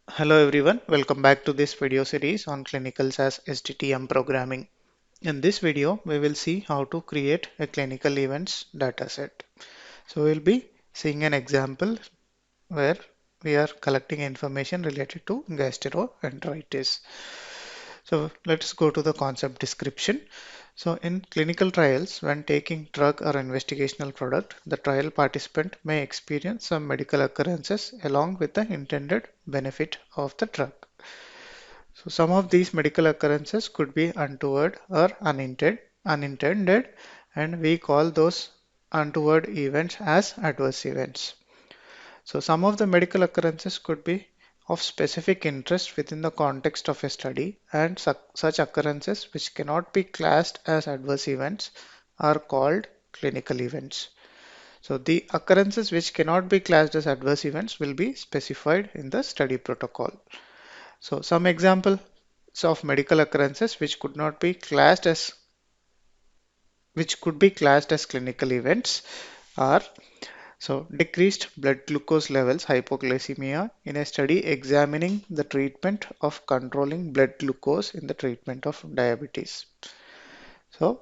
Hello everyone, welcome back to this video series on clinical SAS SDTM programming. In this video, we will see how to create a clinical events dataset. So we'll be seeing an example where we are collecting information related to gastroenteritis. So let's go to the concept description. So in clinical trials, when taking drug or investigational product, the trial participant may experience some medical occurrences along with the intended benefit of the drug. So some of these medical occurrences could be untoward or unintended, and we call those untoward events as adverse events. So some of the medical occurrences could be of specific interest within the context of a study, and such occurrences which cannot be classed as adverse events are called clinical events. So the occurrences which cannot be classed as adverse events will be specified in the study protocol. So some examples of medical occurrences which could be classed as clinical events are decreased blood glucose levels, hypoglycemia, in a study examining the treatment of controlling blood glucose in the treatment of diabetes. So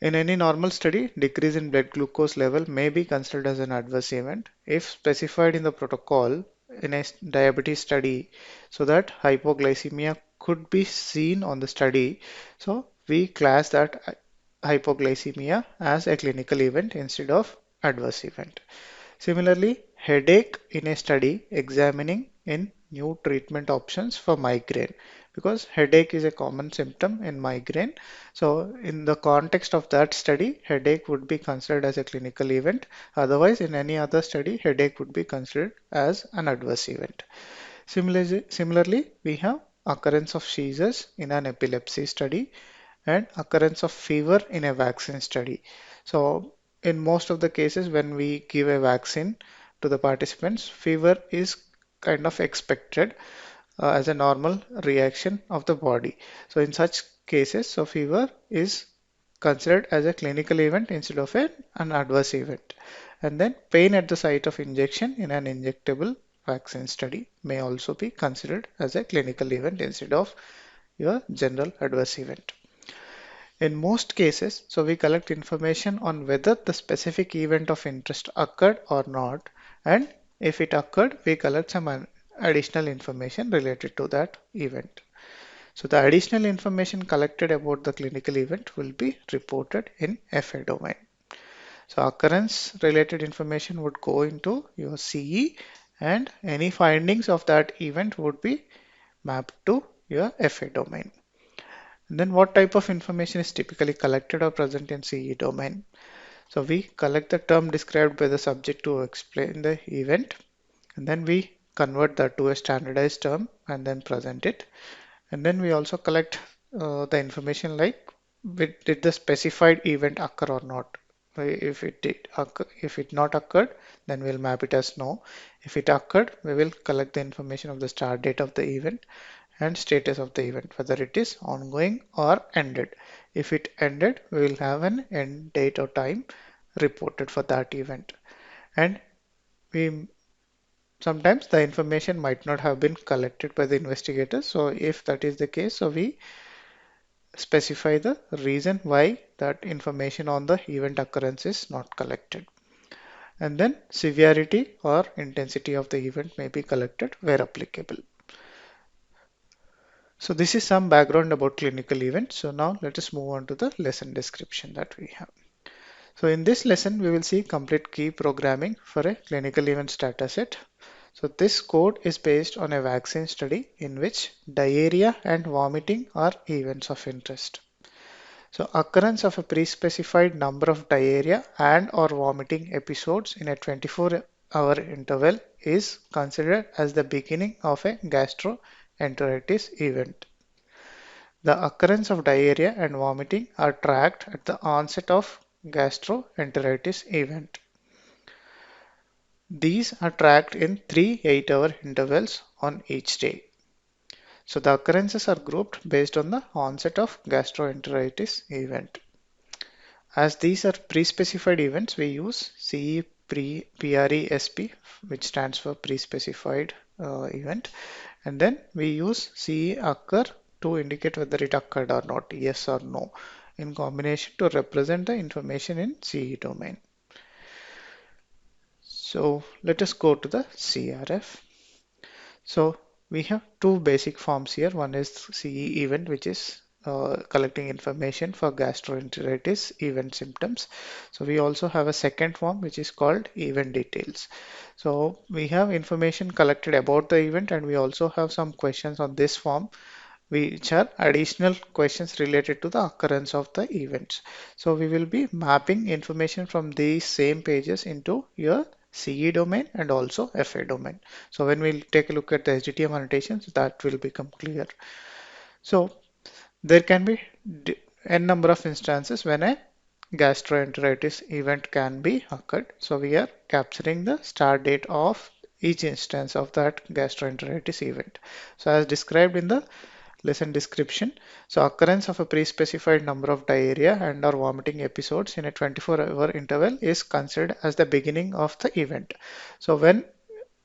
in any normal study, decrease in blood glucose level may be considered as an adverse event if specified in the protocol in a diabetes study, so that hypoglycemia could be seen on the study. So we class that hypoglycemia as a clinical event instead of adverse event. Similarly, headache in a study examining in new treatment options for migraine, because headache is a common symptom in migraine. So in the context of that study, headache would be considered as a clinical event. Otherwise, in any other study, headache would be considered as an adverse event. Similarly, we have occurrence of seizures in an epilepsy study and occurrence of fever in a vaccine study. So in most of the cases when we give a vaccine to the participants, fever is kind of expected as a normal reaction of the body. So in such cases, so fever is considered as a clinical event instead of an adverse event. And then pain at the site of injection in an injectable vaccine study may also be considered as a clinical event instead of your general adverse event. In most cases, so we collect information on whether the specific event of interest occurred or not, and if it occurred, we collect some additional information related to that event. So the additional information collected about the clinical event will be reported in FA domain. So occurrence related information would go into your CE, and any findings of that event would be mapped to your FA domain. And then what type of information is typically collected or present in CE domain? So we collect the term described by the subject to explain the event, and then we convert that to a standardized term and then present it. And then we also collect the information like did the specified event occur or not. If it did occur, if it not occurred, then we'll map it as no. If it occurred, we will collect the information of the start date of the event and status of the event, whether it is ongoing or ended. If it ended, we will have an end date or time reported for that event. And we sometimes the information might not have been collected by the investigators. So if that is the case, so we specify the reason why that information on the event occurrence is not collected. And then severity or intensity of the event may be collected where applicable. So this is some background about clinical events. So now let us move on to the lesson description that we have. So in this lesson, we will see complete key programming for a clinical events dataset. So this code is based on a vaccine study in which diarrhea and vomiting are events of interest. So occurrence of a pre-specified number of diarrhea and or vomiting episodes in a 24-hour interval is considered as the beginning of a gastroenteritis event. The occurrence of diarrhea and vomiting are tracked at the onset of gastroenteritis event. These are tracked in 3 8-hour intervals on each day. So the occurrences are grouped based on the onset of gastroenteritis event. As these are pre-specified events, we use CE PRESP, which stands for pre-specified event, and then we use CE occur to indicate whether it occurred or not, yes or no, in combination to represent the information in CE domain. So let us go to the CRF. So we have two basic forms here. One is CE event, which is collecting information for gastroenteritis event symptoms. So we also have a second form, which is called event details. So we have information collected about the event, and we also have some questions on this form, which are additional questions related to the occurrence of the events. So we will be mapping information from these same pages into your CE domain and also FA domain. So when we take a look at the SDTM annotations, that will become clear. So there can be n number of instances when a gastroenteritis event can be occurred. So we are capturing the start date of each instance of that gastroenteritis event. So as described in the lesson description. So occurrence of a pre-specified number of diarrhea and or vomiting episodes in a 24-hour interval is considered as the beginning of the event. So when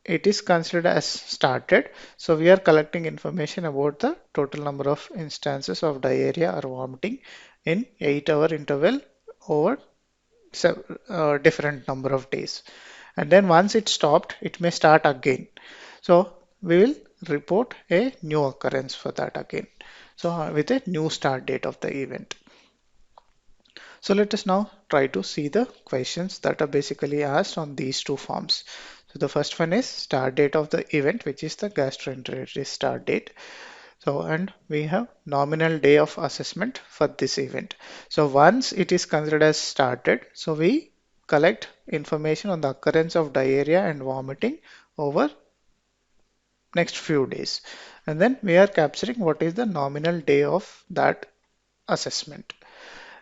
it is considered as started, so we are collecting information about the total number of instances of diarrhea or vomiting in 8-hour interval over different number of days. And then once it stopped, it may start again. So we will report a new occurrence for that again. So with a new start date of the event. So let us now try to see the questions that are basically asked on these two forms. So the first one is start date of the event, which is the gastroenteritis start date. So, and we have nominal day of assessment for this event. So once it is considered as started, so we collect information on the occurrence of diarrhea and vomiting over next few days. And then we are capturing what is the nominal day of that assessment.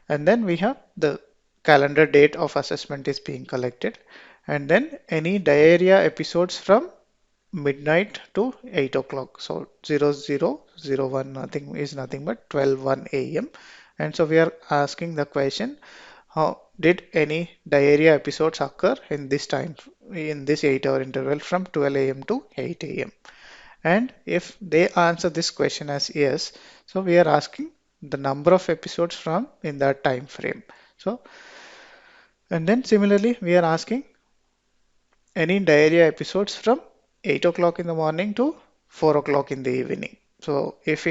And then we have the calendar date of assessment is being collected. And then any diarrhea episodes from midnight to 8 o'clock. So 0001 nothing is nothing but 12:01 a.m. And so we are asking the question, how did any diarrhea episodes occur in this time, in this 8-hour interval from 12 a.m. to 8 a.m. And if they answer this question as yes, so we are asking the number of episodes from in that time frame. So, and then similarly, we are asking any diarrhea episodes from 8 o'clock in the morning to 4 o'clock in the evening. So if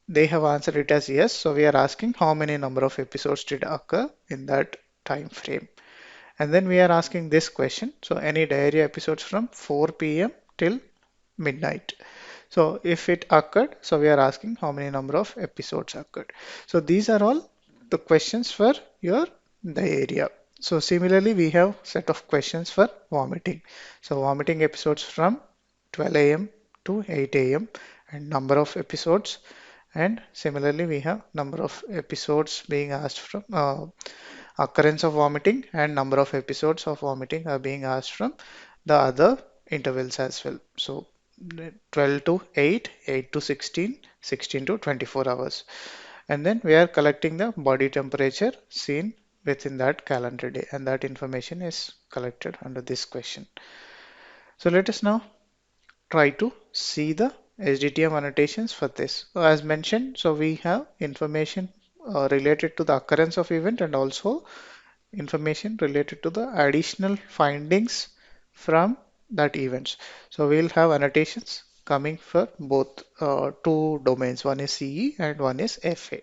they have answered it as yes, so we are asking how many number of episodes did occur in that time frame. And then we are asking this question. So any diarrhea episodes from 4 p.m. till midnight. So if it occurred, so we are asking how many number of episodes occurred. So these are all the questions for your diarrhea. So similarly, we have set of questions for vomiting. So vomiting episodes from 12 a.m. to 8 a.m. and number of episodes. And similarly, we have number of episodes being asked from occurrence of vomiting and number of episodes of vomiting are being asked from the other intervals as well. So 12 to 8, 8 to 16, 16 to 24 hours. And then we are collecting the body temperature seen within that calendar day, and that information is collected under this question. So let us now try to see the SDTM annotations for this. So as mentioned, so we have information related to the occurrence of event and also information related to the additional findings from that events. So we'll have annotations coming for both two domains. One is CE and one is FA.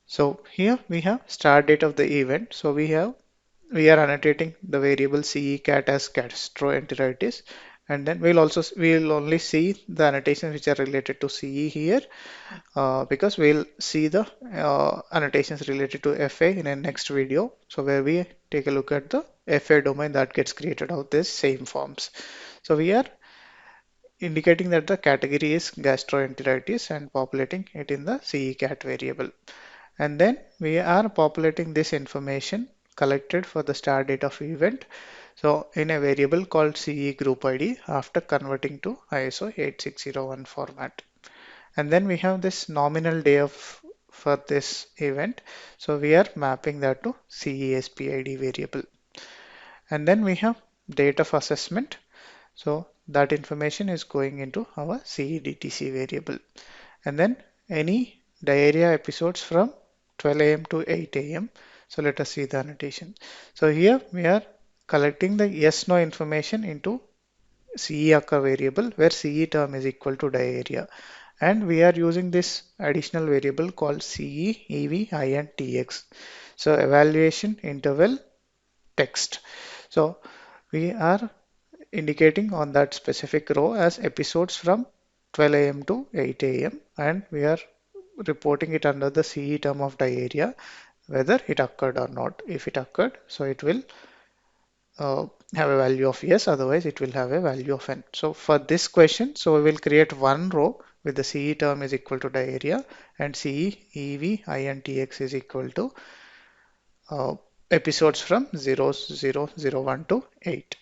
So here we have start date of the event. So we are annotating the variable CE cat as gastroenteritis, and then we'll only see the annotations which are related to CE here, because we'll see the annotations related to FA in a next video. So where we take a look at the FA domain that gets created out these same forms. So we are indicating that the category is gastroenteritis and populating it in the CE cat variable. And then we are populating this information collected for the start date of event. So in a variable called CE group ID after converting to ISO 8601 format. And then we have this nominal day of for this event. So we are mapping that to CESPID variable. And then we have date of assessment. So that information is going into our CEDTC variable. And then any diarrhea episodes from 12 a.m. to 8 a.m. So let us see the annotation. So here we are collecting the yes no information into CE occur variable where CE term is equal to diarrhea. And we are using this additional variable called CE, EV, and TX. So evaluation interval text. So we are indicating on that specific row as episodes from 12 a.m. to 8 a.m. and we are reporting it under the CE term of diarrhea whether it occurred or not. If it occurred, so it will have a value of yes, otherwise it will have a value of n. So for this question, so we will create one row with the CE term is equal to diarrhea and CE, EV, INTX is equal to episodes from 0001 to 8.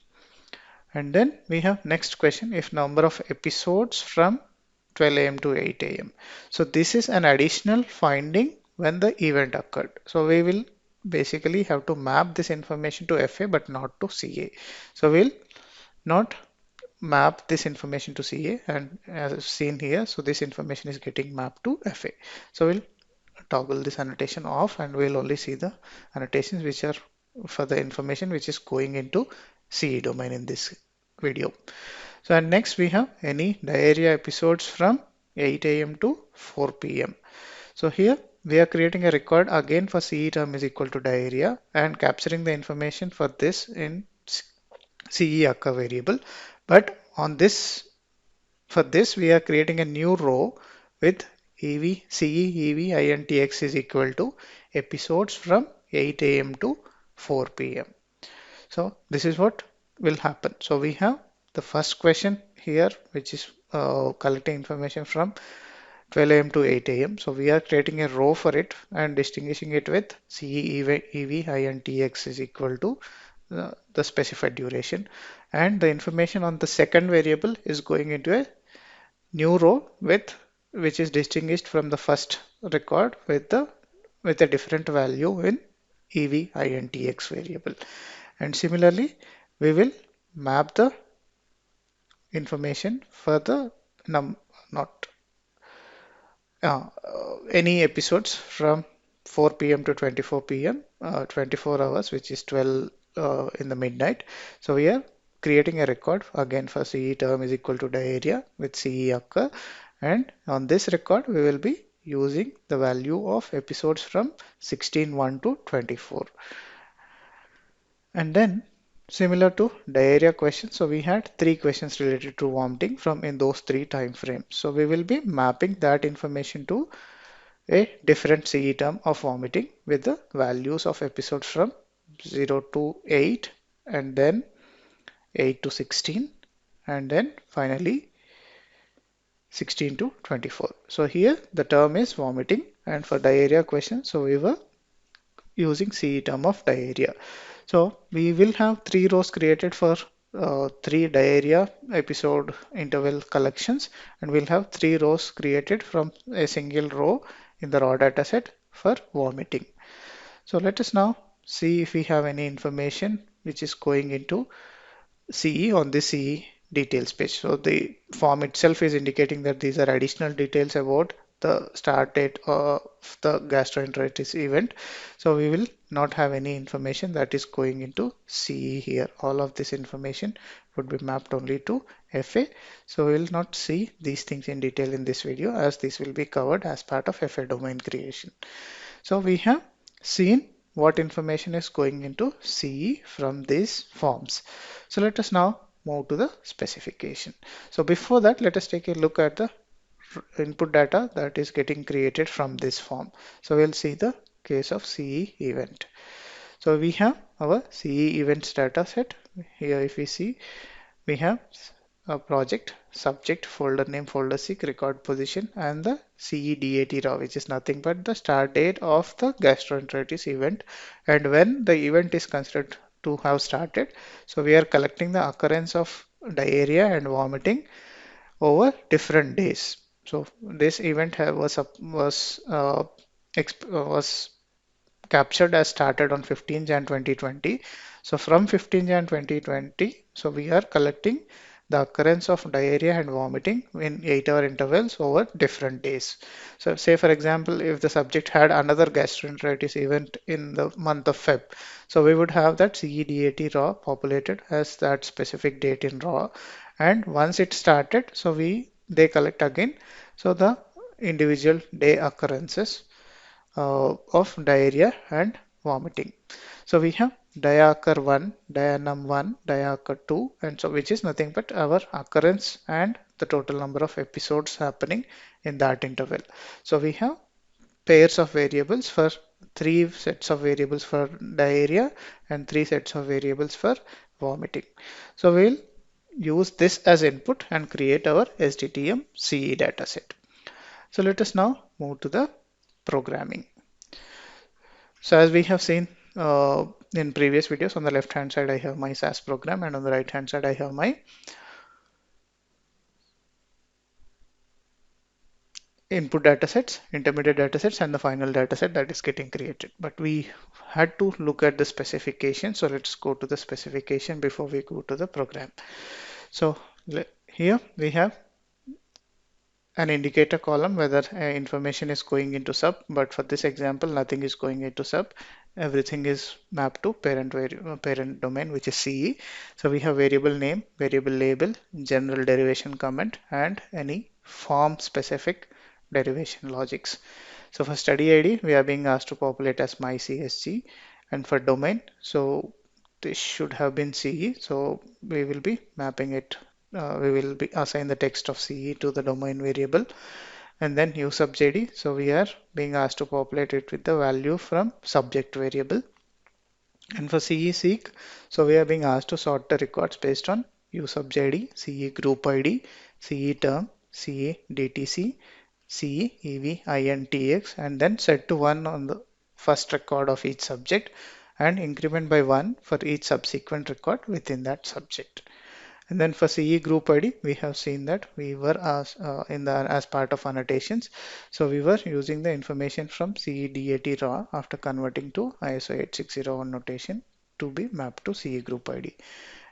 And then we have next question if number of episodes from 12 a.m. to 8 a.m. So this is an additional finding when the event occurred. So we will basically have to map this information to FA but not to CA. So we'll not map this information to CA and as seen here, so this information is getting mapped to FA. So we'll toggle this annotation off and we'll only see the annotations which are for the information which is going into CE domain in this video. So and next we have any diarrhea episodes from 8 a.m. to 4 p.m. So here we are creating a record again for CE term is equal to diarrhea and capturing the information for this in CE occur variable. But on this, for this we are creating a new row with EV, CE, EV, INTX is equal to episodes from 8 a.m. to 4 p.m. So this is what will happen. So we have the first question here, which is collecting information from 12 a.m. to 8 a.m. So we are creating a row for it and distinguishing it with CE, EV, INTX is equal to the specified duration. And the information on the second variable is going into a new row with which is distinguished from the first record with a different value in EV, INTX variable. And similarly, we will map the information for the not any episodes from 4 p.m. to 24 p.m. 24 hours, which is 12 in the midnight. So we are creating a record again for CE term is equal to diarrhea with CE occur, and on this record we will be using the value of episodes from 16:1 to 24. And then similar to diarrhea questions, so we had three questions related to vomiting from in those three time frames. So we will be mapping that information to a different CE term of vomiting with the values of episodes from 0 to 8 and then 8 to 16 and then finally 16 to 24. So here the term is vomiting and for diarrhea question, so we were using CE term of diarrhea. So we will have three rows created for three diarrhea episode interval collections and we'll have three rows created from a single row in the raw data set for vomiting. So let us now see if we have any information which is going into CE on the CE details page. So the form itself is indicating that these are additional details about the start date of the gastroenteritis event. So we will not have any information that is going into CE here. All of this information would be mapped only to FA. So we will not see these things in detail in this video as this will be covered as part of FA domain creation. So we have seen what information is going into CE from these forms. So let us now move to the specification. So before that, let us take a look at the input data that is getting created from this form. So we'll see the case of CE event. So we have our CE events data set. Here if we see, we have a project, subject, folder name, folder seek, record position, and the CEDAT raw, which is nothing but the start date of the gastroenteritis event and when the event is considered to have started. So we are collecting the occurrence of diarrhea and vomiting over different days. So this event was captured as started on 15 Jan 2020. So from 15 Jan 2020, so we are collecting the occurrence of diarrhea and vomiting in 8-hour intervals over different days. So say for example, if the subject had another gastroenteritis event in the month of Feb, so we would have that CEDAT raw populated as that specific date in raw, and once it started, so they collect again, so the individual day occurrences of diarrhea and vomiting. So we have diaoccur 1, dianum 1, diaoccur 2, and so which is nothing but our occurrence and the total number of episodes happening in that interval. So we have pairs of variables for three sets of variables for diarrhea and three sets of variables for vomiting. So we'll use this as input and create our SDTM CE dataset. So let us now move to the programming. So as we have seen in previous videos, on the left hand side I have my SAS program, and on the right hand side I have my input datasets, intermediate datasets, and the final dataset that is getting created. But we had to look at the specification, so let's go to the specification before we go to the program. So here we have an indicator column whether information is going into sub, but for this example nothing is going into sub, everything is mapped to parent domain, which is CE. So we have variable name, variable label, general derivation comment, and any form specific derivation logics. So for study ID we are being asked to populate as my CSG, and for domain, so this should have been CE, so we will be mapping it, we will be assign the text of CE to the domain variable, and then use sub JD. So we are being asked to populate it with the value from subject variable. And for CE seek, so we are being asked to sort the records based on use sub JD, CE group ID, CE term, CE DTC, CE EV INTX, and then set to 1 on the first record of each subject and increment by 1 for each subsequent record within that subject. And then for CE group ID, we have seen that we were as part of annotations. So we were using the information from CE DAT raw after converting to ISO 8601 notation to be mapped to CE group ID.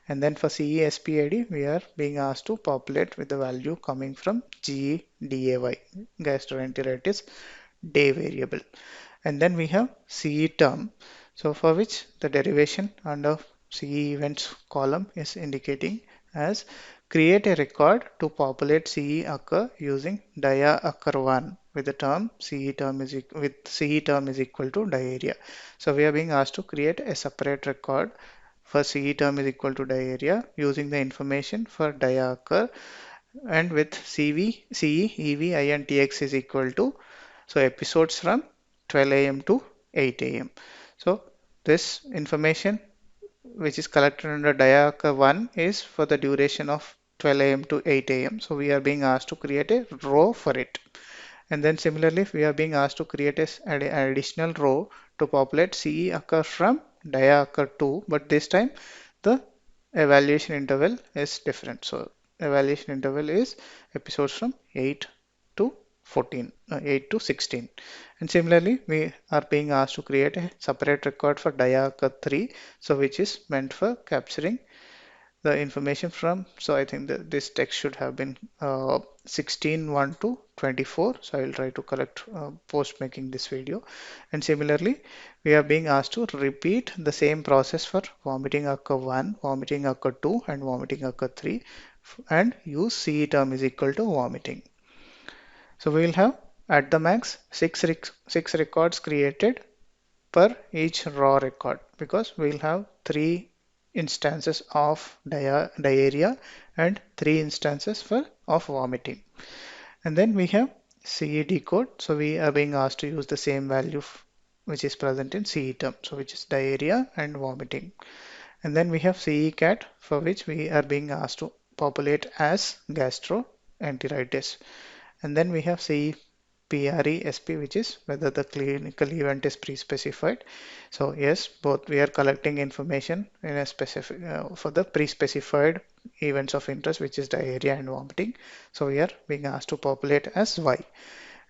And then for CE SPID, we are being asked to populate with the value coming from GE DAY, gastroenteritis day variable. And then we have CE term, so for which the derivation under CE events column is indicating as create a record to populate CE occur using dia occur 1 with the term CE term is equal to diarrhea. So we are being asked to create a separate record for CE term is equal to diarrhea using the information for dia occur, and with CE EV INTX is equal to, so episodes from 12 a.m. to 8 a.m. So this information which is collected under diac 1 is for the duration of 12 a.m. to 8 a.m. So we are being asked to create a row for it. And then similarly, we are being asked to create an additional row to populate CE occur from dia occur 2, but this time the evaluation interval is different. So evaluation interval is episodes from 8 to 14, 8 to 16. And similarly, we are being asked to create a separate record for dia occur 3, so which is meant for capturing the information from, so I think that this text should have been 16:1 to 24, so I will try to correct post making this video. And similarly, we are being asked to repeat the same process for vomiting occur 1, vomiting occur 2, and vomiting occur 3, and use CE term is equal to vomiting. So we will have at the max six records created per each raw record, because we'll have 3 instances of diarrhea and 3 instances of vomiting. And then we have CED code, so we are being asked to use the same value which is present in CE term, so which is diarrhea and vomiting. And then we have CE cat, for which we are being asked to populate as gastroenteritis. And then we have CE PRE-SP, which is whether the clinical event is pre-specified. So yes, both we are collecting information in a specific for the pre-specified events of interest, which is diarrhea and vomiting. So we are being asked to populate as Y.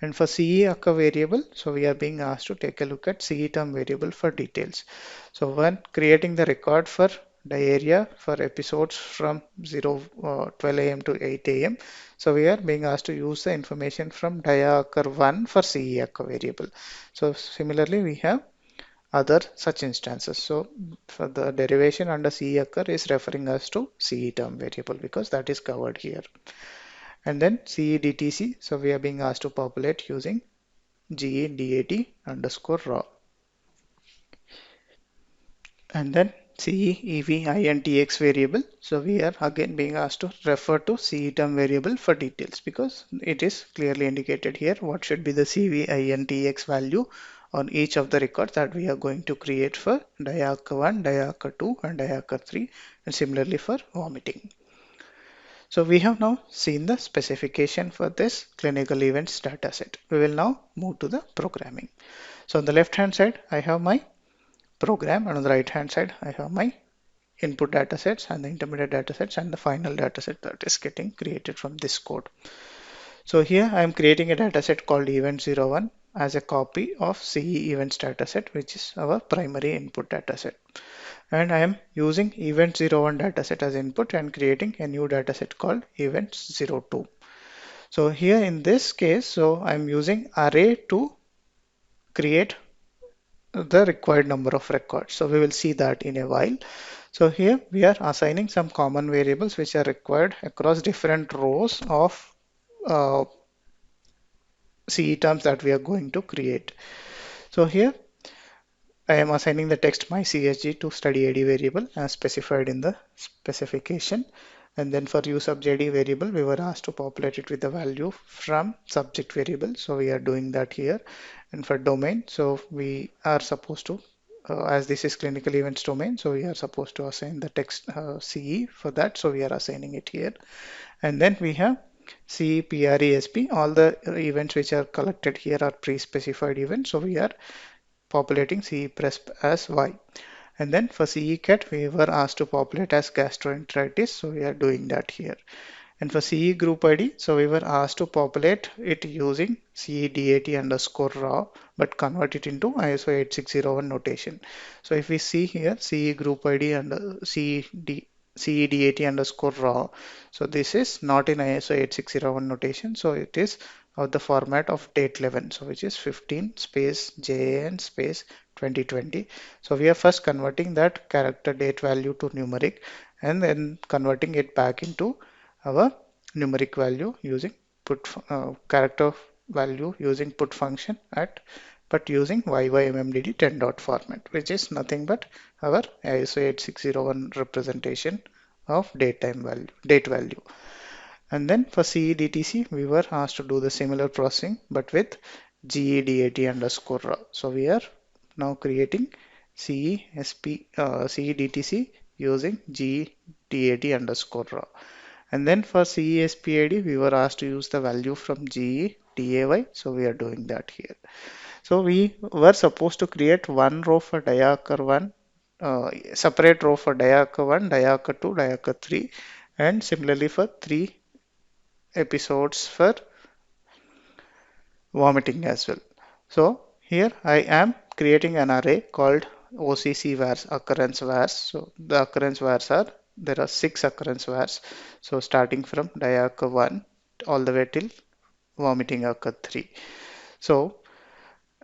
And for CE occur variable, so we are being asked to take a look at CE term variable for details. So when creating the record for diarrhea for episodes from 12 a.m. to 8 a.m. So we are being asked to use the information from dia-occur1 for CE-occur variable. So similarly, we have other such instances. So for the derivation under CE-occur is referring us to CE term variable because that is covered here. And then CE-DTC, so we are being asked to populate using GE-DAT underscore raw. And then CE-EV-INTX variable. So we are again being asked to refer to CE term variable for details because it is clearly indicated here what should be the CV-INTX value on each of the records that we are going to create for dia-occur1, dia-occur2 and dia-occur3 and similarly for vomiting. So we have now seen the specification for this clinical events dataset. We will now move to the programming. So on the left hand side, I have my program, and on the right hand side, I have my input datasets and the intermediate datasets and the final dataset that is getting created from this code. So here I am creating a dataset called event01 as a copy of CE events dataset, which is our primary input dataset. And I am using event01 dataset as input and creating a new dataset called events02. So here in this case, so I'm using array to create the required number of records. So we will see that in a while. So here we are assigning some common variables which are required across different rows of CE terms that we are going to create. So here I am assigning the text my CSG to study ID variable as specified in the specification. And then for use of JD variable, we were asked to populate it with the value from subject variable. So we are doing that here. And for domain, so we are supposed to, as this is clinical events domain, so we are supposed to assign the text CE for that. So we are assigning it here. And then we have CE, PRESP. All the events which are collected here are pre-specified events. So we are populating CE Presp as Y. And then for CE cat, we were asked to populate as gastroenteritis, so we are doing that here. And for CE group ID, so we were asked to populate it using CE DAT underscore raw, but convert it into ISO 8601 notation. So if we see here, CE group ID and CE DAT underscore raw, so this is not in ISO 8601 notation, so it is of the format of date 11, so which is 15 space JAN space 2020. So we are first converting that character date value to numeric and then converting it back into our numeric value using put character value using put function at but using YYMMDD 10 dot format, which is nothing but our ISO 8601 representation of date value. And then for CEDTC, we were asked to do the similar processing but with GEDAT underscore raw. So we are now creating CEDTC using GEDAT underscore raw. And then for CESPID, we were asked to use the value from GEDAY. So we are doing that here. So we were supposed to create one row for dia-occur1, separate row for dia-occur1, dia-occur2, dia-occur3, and similarly for 3 episodes for vomiting as well. So here I am creating an array called OCC vars, occurrence vars. So the occurrence vars are, there are 6 occurrence vars. So starting from dia-occur1 all the way till vomiting occur3. So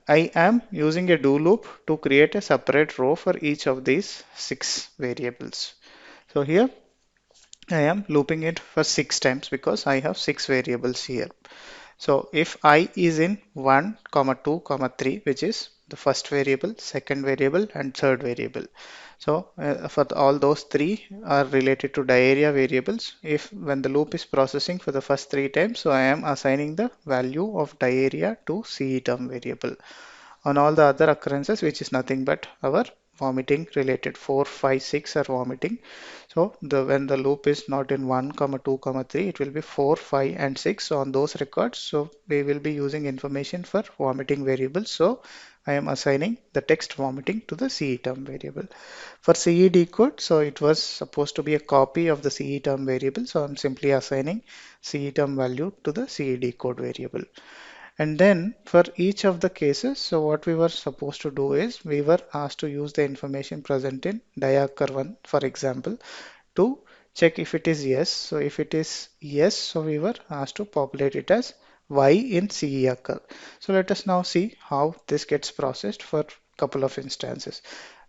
I am using a do loop to create a separate row for each of these 6 variables. So here I am looping it for 6 times because I have 6 variables here. So if I is in 1, 2, 3, which is the first variable, second variable, and third variable. So for all those 3 are related to diarrhea variables. If when the loop is processing for the first 3 times, so I am assigning the value of diarrhea to CE term variable. On all the other occurrences, which is nothing but our vomiting related 4, 5, 6 are vomiting. So when the loop is not in 1, 2, 3, it will be 4, 5, and 6 on those records. So we will be using information for vomiting variables. So I am assigning the text vomiting to the CE term variable. For CE decode, so it was supposed to be a copy of the CE term variable. So I'm simply assigning CE term value to the CE decode variable. And then for each of the cases, so what we were supposed to do is we were asked to use the information present in diacker 1, for example, to check if it is yes. So if it is yes, so we were asked to populate it as y in CE occur. So let us now see how this gets processed for a couple of instances.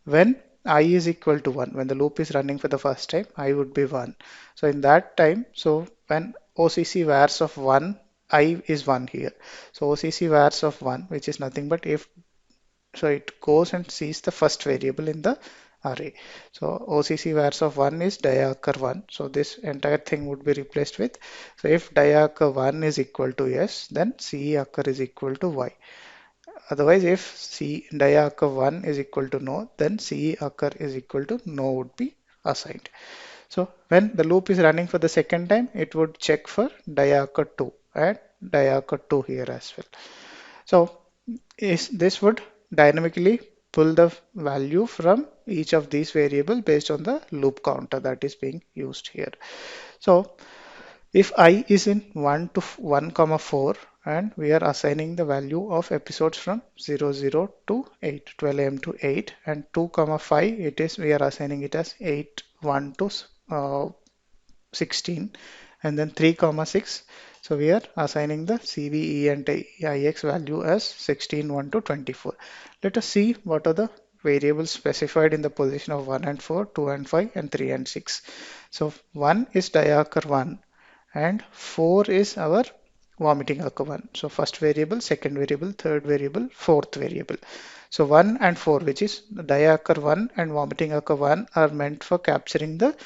When I is equal to 1, when the loop is running for the first time, I would be 1. So in that time, so when OCC vars of 1, I is 1 here. So OCC vars of 1, which is nothing but if, so it goes and sees the first variable in the array. So OCC vars of 1 is diacker 1. So this entire thing would be replaced with, so if diacker 1 is equal to yes, then CE occur is equal to y. Otherwise, if C diacker 1 is equal to no, then CE occur is equal to no would be assigned. So when the loop is running for the second time, it would check for diacker 2 and diacker 2 here as well. So this would dynamically pull the value from each of these variables based on the loop counter that is being used here. So if I is in 1 to 1 comma 4 and we are assigning the value of episodes from 00 to 8, 12 am to 8, and 2 comma 5 it is we are assigning it as 8 1 to 16, and then 3 comma 6, so we are assigning the CVE and IX value as 16 1 to 24. Let us see what are the variables specified in the position of 1 and 4, 2 and 5, and 3 and 6. So 1 is diacker 1 and 4 is our vomiting occur 1. So first variable, second variable, third variable, fourth variable. So 1 and 4, which is diacker 1 and vomiting occur 1, are meant for capturing the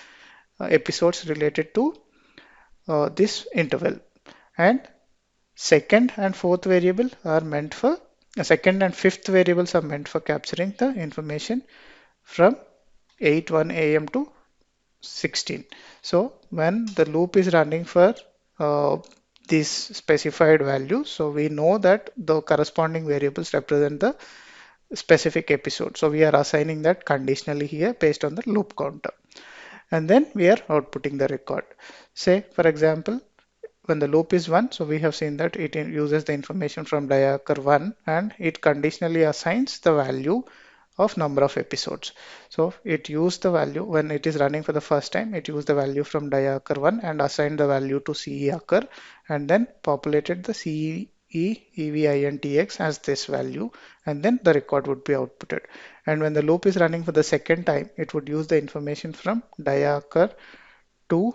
episodes related to this interval. And second and fourth variable are meant for second and fifth variables are meant for capturing the information from 8 1 am to 16. So when the loop is running for uh, these specified values, so we know that the corresponding variables represent the specific episode. So we are assigning that conditionally here based on the loop counter. And then we are outputting the record. Say, for example, when the loop is 1, so we have seen that it uses the information from diacker 1 and it conditionally assigns the value of number of episodes. So it used the value when it is running for the first time, it used the value from diacker 1 and assigned the value to CE occur and then populated the CE EVINTX as this value, and then the record would be outputted. And when the loop is running for the second time, it would use the information from diacker 2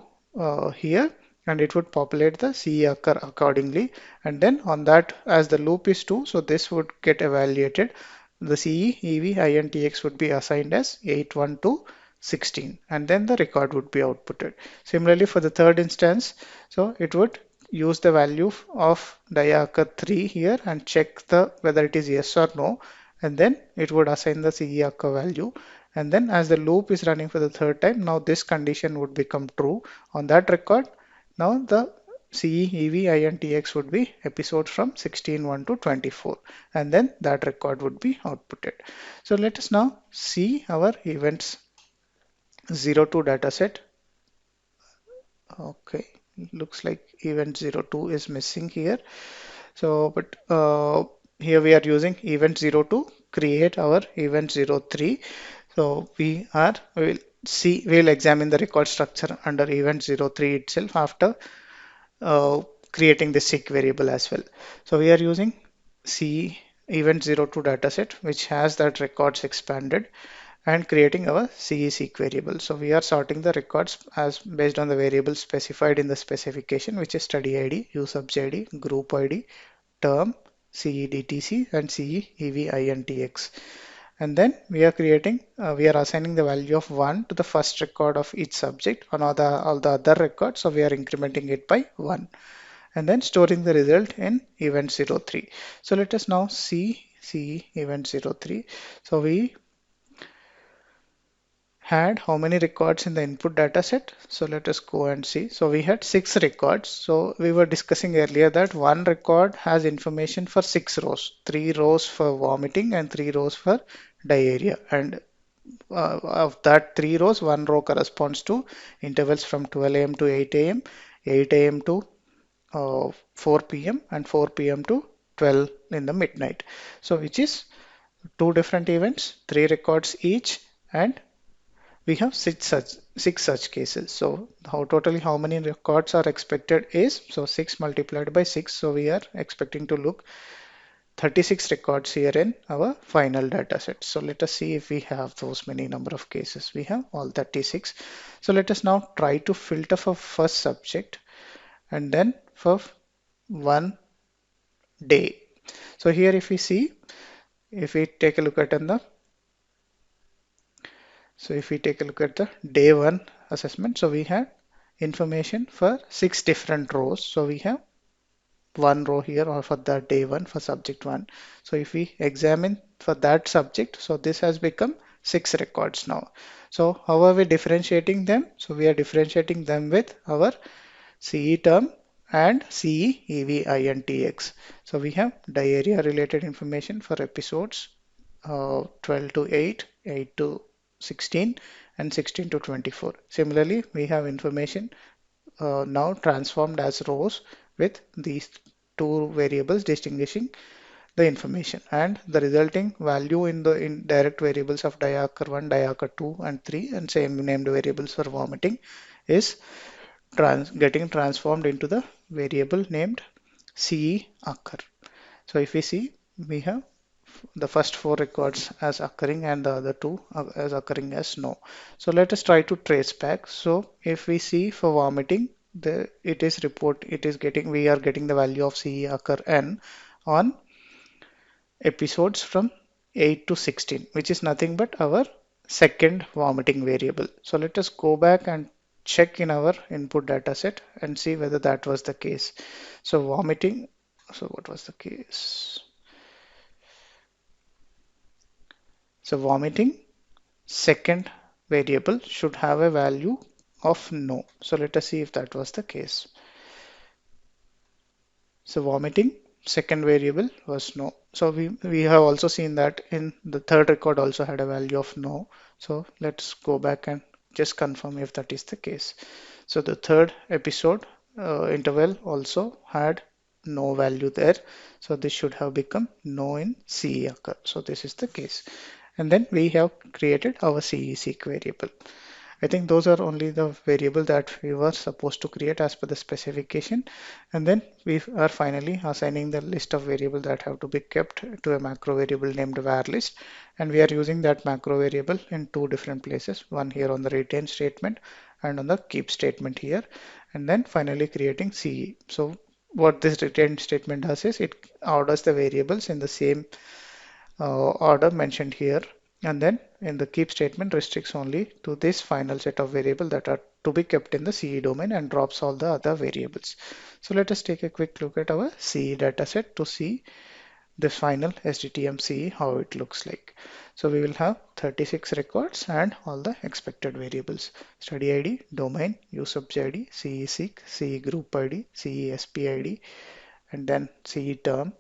here, and it would populate the CE occur accordingly. And then on that, as the loop is 2, so this would get evaluated. The CE EV INTX would be assigned as 8 1 to 16, and then the record would be outputted. Similarly, for the third instance, so it would use the value of diacker 3 here and check the whether it is yes or no, and then it would assign the CE occur value. And then as the loop is running for the third time, now this condition would become true on that record. Now the CE EV INTX would be episodes from 16 1 to 24, and then that record would be outputted. So let us now see our events 02 dataset. Okay, looks like event 02 is missing here. So, but here we are using event 02 create our event 03. So we'll examine the record structure under event 03 itself after creating the seq variable as well. So we are using C event 02 dataset, which has that records expanded, and creating our CE-seq variable. So we are sorting the records as based on the variables specified in the specification, which is study ID, usubj ID, group ID, term, CEDTC, and CEEVINTX. And then we are assigning the value of 1 to the first record of each subject on all the other records. So we are incrementing it by 1 and then storing the result in event 03. So let us now see event 03. So we had how many records in the input data set? So let us go and see. So we had 6 records. So we were discussing earlier that one record has information for 6 rows, 3 rows for vomiting and 3 rows for diarrhea. And of that 3 rows, 1 row corresponds to intervals from 12 am to 8 am, 8 am to 4 p.m. and 4 p.m. to 12 in the midnight. So which is two different events, three records each, and we have six such cases. So how many records are expected is, so 6 multiplied by 6. So we are expecting to look 36 records here in our final data set. So let us see if we have those many number of cases. We have all 36. So let us now try to filter for first subject and then for one day. So here if we see, if we take a look at in the So if we take a look at the day one assessment, so we have information for six different rows. So we have one row here or for the day one for subject one. So if we examine for that subject, so this has become six records now. So how are we differentiating them? So we are differentiating them with our CE term and CE EVINTX. So we have diarrhea related information for episodes 12 to 8, 8 to 16, and 16 to 24. Similarly, we have information now transformed as rows with these two variables distinguishing the information, and the resulting value in the indirect variables of diacar 1, diacar 2 and 3 and same named variables for vomiting is getting transformed into the variable named CE occur. So if we see, we have the first four records as occurring and the other two as occurring as no. So let us try to trace back. So if we see for vomiting, we are getting the value of CE occur n on episodes from 8 to 16, which is nothing but our second vomiting variable. So let us go back and check in our input data set and see whether that was the case. So vomiting, so what was the case? So vomiting second variable should have a value of no. So let us see if that was the case. So vomiting second variable was no. So we have also seen that in the third record also had a value of no. So let's go back and just confirm if that is the case. So the third episode interval also had no value there. So this should have become no in CE occur. So this is the case. And then we have created our CE-seq variable. I think those are only the variable that we were supposed to create as per the specification. And then we are finally assigning the list of variables that have to be kept to a macro variable named var list. And we are using that macro variable in two different places, one here on the retain statement and on the keep statement here. And then finally creating CE. So what this retain statement does is it orders the variables in the same order mentioned here, and then in the keep statement restricts only to this final set of variables that are to be kept in the CE domain and drops all the other variables. So let us take a quick look at our CE dataset to see this final SDTM CE how it looks like. So we will have 36 records and all the expected variables: study ID, domain, usage ID, CE seek, CE group ID, CE SP ID, and then CE term,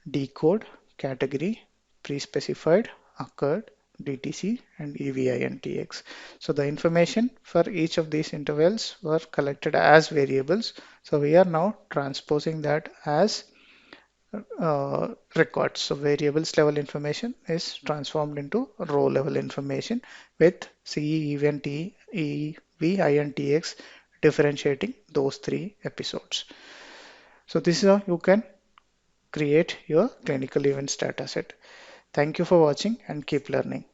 decode, category, pre-specified, occurred, DTC, and EVINTX. So the information for each of these intervals were collected as variables. So we are now transposing that as records. So variables level information is transformed into row level information with CE, EVINTX differentiating those three episodes. So this is how you can create your clinical events dataset. Thank you for watching and keep learning.